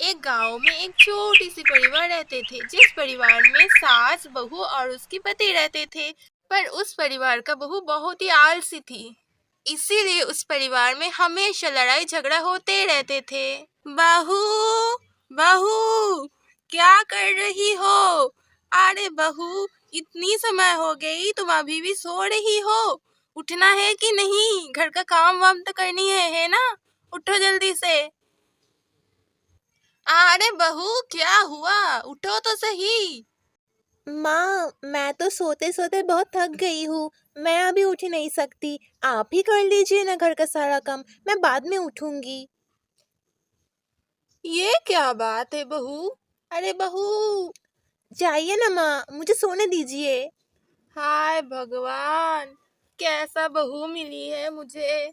एक गांव में एक छोटी सी परिवार रहते थे, जिस परिवार में सास, बहू और उसके पति रहते थे। पर उस परिवार का बहू बहुत ही आलसी थी, इसीलिए उस परिवार में हमेशा लड़ाई झगड़ा होते रहते थे। बहू, बहू, क्या कर रही हो? अरे बहू, इतनी समय हो गई, तुम अभी भी सो रही हो? उठना है कि नहीं? घर का काम वाम तो करनी है ना? उठो जल्दी से। अरे बहू, क्या हुआ? उठो तो सही। माँ, मैं तो सोते सोते बहुत थक गई हूँ। मैं अभी उठ ही नहीं सकती। आप ही कर लीजिए ना घर का सारा काम, मैं बाद में उठूंगी। ये क्या बात है बहू? अरे बहू, जाइए ना माँ, मुझे सोने दीजिए। हाय भगवान, कैसा बहू मिली है मुझे।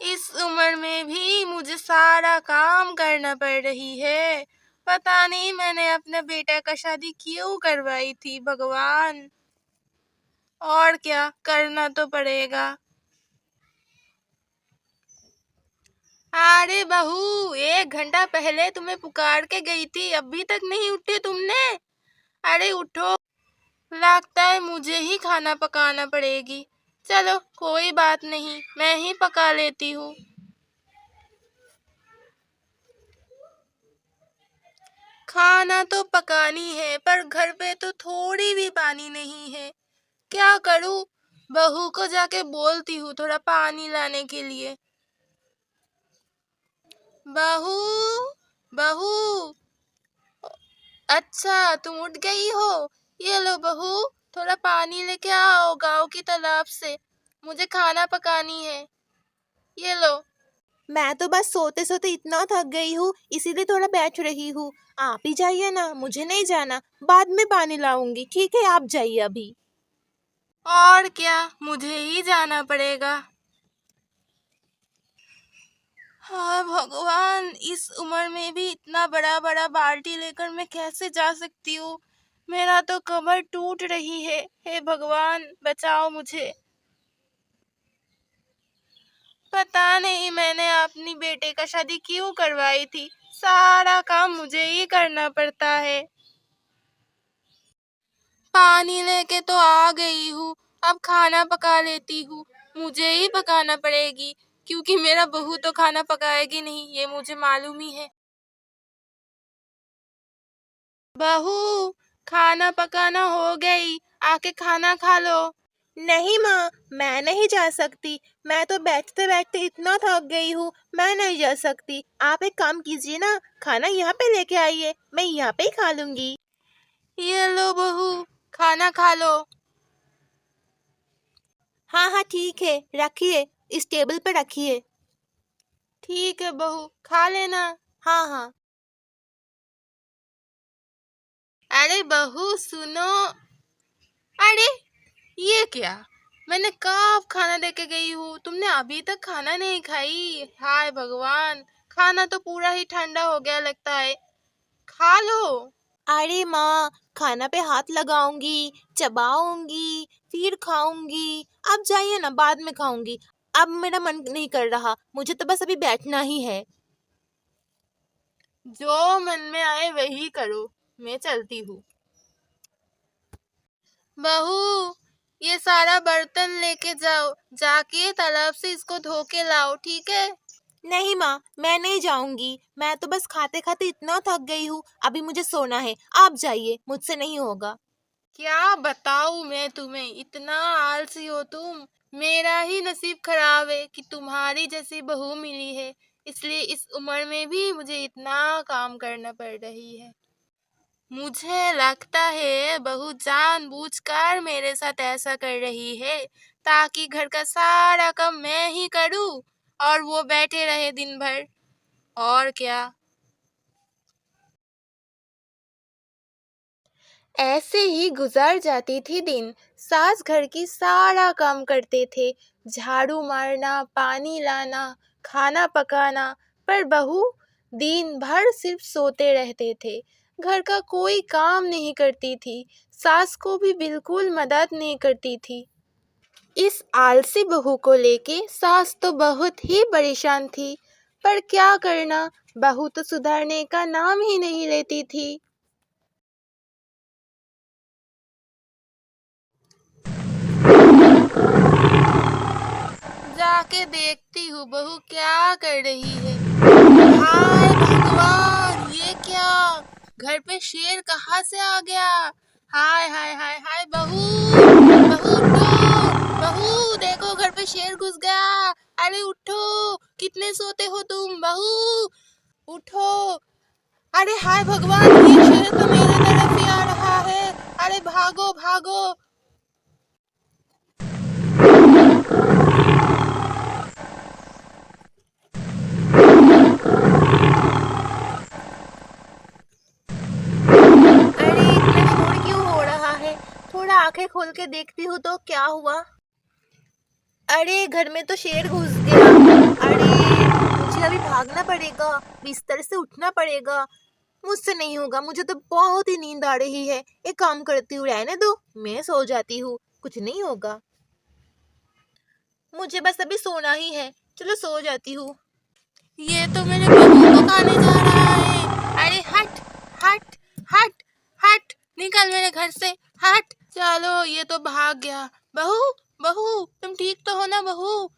इस उम्र में भी मुझे सारा काम करना पड़ रही है। पता नहीं मैंने अपने बेटा का शादी क्यों करवाई थी भगवान। और क्या, करना तो पड़ेगा। अरे बहू, 1 घंटा पहले तुम्हें पुकार के गई थी, अभी तक नहीं उठी तुमने? अरे उठो। लगता है मुझे ही खाना पकाना पड़ेगी। चलो कोई बात नहीं, मैं ही पका लेती हूँ। खाना तो पकानी है, पर घर पे तो थोड़ी भी पानी नहीं है। क्या करूँ? बहू को जाके बोलती हूँ थोड़ा पानी लाने के लिए। बहू, बहू, अच्छा तुम उठ गई हो। ये लो बहू, थोड़ा पानी लेके आओ गांव की तालाब से, मुझे खाना पकानी है। ये लो। मैं तो बस सोते सोते इतना थक गई हूँ, इसीलिए थोड़ा बैठ रही हूँ। आप ही जाइए ना, मुझे नहीं जाना, बाद में पानी लाऊंगी। ठीक है, आप जाइए अभी। और क्या, मुझे ही जाना पड़ेगा। हाँ भगवान, इस उम्र में भी इतना बड़ा बड़ा बाल्टी लेकर मैं कैसे जा सकती हूँ? मेरा तो कमर टूट रही है। हे भगवान, बचाओ मुझे। पता नहीं मैंने अपनी बेटे का शादी क्यों करवाई थी, सारा काम मुझे ही करना पड़ता है। पानी लेके तो आ गई हूँ, अब खाना पका लेती हूँ। मुझे ही पकाना पड़ेगी, क्योंकि मेरा बहू तो खाना पकाएगी नहीं, ये मुझे मालूम ही है। बहू, खाना पकाना हो गई, आके खाना खा लो। नहीं माँ, मैं नहीं जा सकती। मैं तो बैठते बैठते इतना थक गई हूँ, मैं नहीं जा सकती। आप एक काम कीजिए ना, खाना यहाँ पे लेके आइए, मैं यहाँ पे ही खा लूंगी। ये लो बहू, खाना खा लो। हाँ हाँ ठीक है, रखिए, इस टेबल पे रखिए। ठीक है बहू, खा लेना। हाँ हाँ। अरे बहू सुनो। अरे ये क्या, मैंने कब खाना देके गई हूँ, तुमने अभी तक खाना नहीं खाई। हाय भगवान, खाना तो पूरा ही ठंडा हो गया लगता है। खा लो। अरे माँ, खाना पे हाथ लगाऊंगी, चबाऊंगी, फिर खाऊंगी। आप जाइए ना, बाद में खाऊंगी। अब मेरा मन नहीं कर रहा, मुझे तो बस अभी बैठना ही है। जो मन में आए वही करो, मैं चलती हूँ। बहू, ये सारा बर्तन लेके जाओ, जाके तालाब से इसको धो के लाओ, ठीक है? नहीं माँ, मैं नहीं जाऊंगी। मैं तो बस खाते खाते इतना थक गई हूँ, अभी मुझे सोना है। आप जाइए, मुझसे नहीं होगा। क्या बताऊँ मैं तुम्हें, इतना आलसी हो तुम। मेरा ही नसीब खराब है कि तुम्हारी जैसी बहू मिली है, इसलिए इस उम्र में भी मुझे इतना काम करना पड़ रही है। मुझे लगता है बहू जानबूझकर मेरे साथ ऐसा कर रही है, ताकि घर का सारा काम मैं ही करूं और वो बैठे रहे दिन भर। और क्या। ऐसे ही गुजार जाती थी दिन। सास घर की सारा काम करते थे, झाड़ू मारना, पानी लाना, खाना पकाना। पर बहू दिन भर सिर्फ सोते रहते थे, घर का कोई काम नहीं करती थी, सास को भी बिल्कुल मदद नहीं करती थी। इस आलसी बहू को लेके सास तो बहुत ही परेशान थी, पर क्या करना, बहू तो सुधरने का नाम ही नहीं लेती थी। जाके देखती हूँ बहू क्या कर रही है। हाय भगवान, ये क्या, घर पे शेर कहाँ से आ गया। हाय हाय हाय हाय, बहू बहू उठो, बहू देखो घर पे शेर घुस गया। अरे उठो, कितने सोते हो तुम, बहू उठो। अरे हाय भगवान, ये शेर तो मेरे तरफ ही आ रहा है। अरे भागो भागो। अरे इतना शोर क्यों हो रहा है? थोड़ा आंखें खोल के देखती हूँ तो क्या हुआ? अरे घर में तो शेर घुस गया। अरे मुझे अभी भागना पड़ेगा, बिस्तर से उठना पड़ेगा। मुझसे नहीं होगा, मुझे तो बहुत ही नींद आ रही है। एक काम करती हूँ, रहने दो, मैं सो जाती हूँ, कुछ नहीं होगा। मुझे बस अभी सोना ही है, चलो सो जाती हूँ। ये तो मेरे बहू को खाने जा रहा है। अरे हट हट हट हट, निकल मेरे घर से, हट। चलो ये तो भाग गया। बहू बहू, तुम ठीक तो हो ना बहू?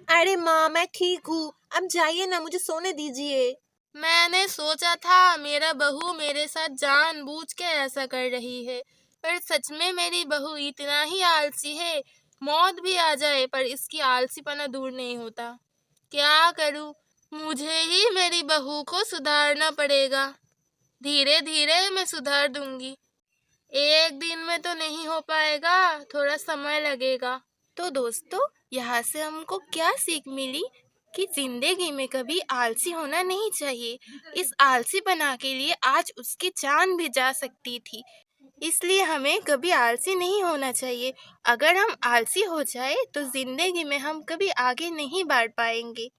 अरे माँ मैं ठीक हूँ, अब जाइए ना, मुझे सोने दीजिए। मैंने सोचा था मेरा बहू मेरे साथ जानबूझ के ऐसा कर रही है, पर सच में मेरी बहू इतना ही आलसी है। मौत भी आ जाए पर इसकी आलसीपना दूर नहीं होता। क्या करूं, मुझे ही मेरी बहू को सुधारना पड़ेगा। धीरे धीरे मैं सुधार दूंगी, एक दिन में तो नहीं हो पाएगा, थोड़ा समय लगेगा। तो दोस्तों, यहाँ से हमको क्या सीख मिली कि जिंदगी में कभी आलसी होना नहीं चाहिए। इस आलसीपना के लिए आज उसकी जान भी जा सकती थी, इसलिए हमें कभी आलसी नहीं होना चाहिए। अगर हम आलसी हो जाए तो जिंदगी में हम कभी आगे नहीं बढ़ पाएंगे।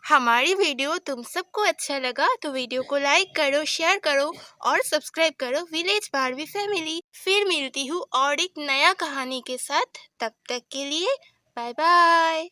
हमारी वीडियो तुम सबको अच्छा लगा तो वीडियो को लाइक करो, शेयर करो और सब्सक्राइब करो विलेज बारहवीं फैमिली। फिर मिलती हूँ और एक नया कहानी के साथ, तब तक के लिए बाय बाय।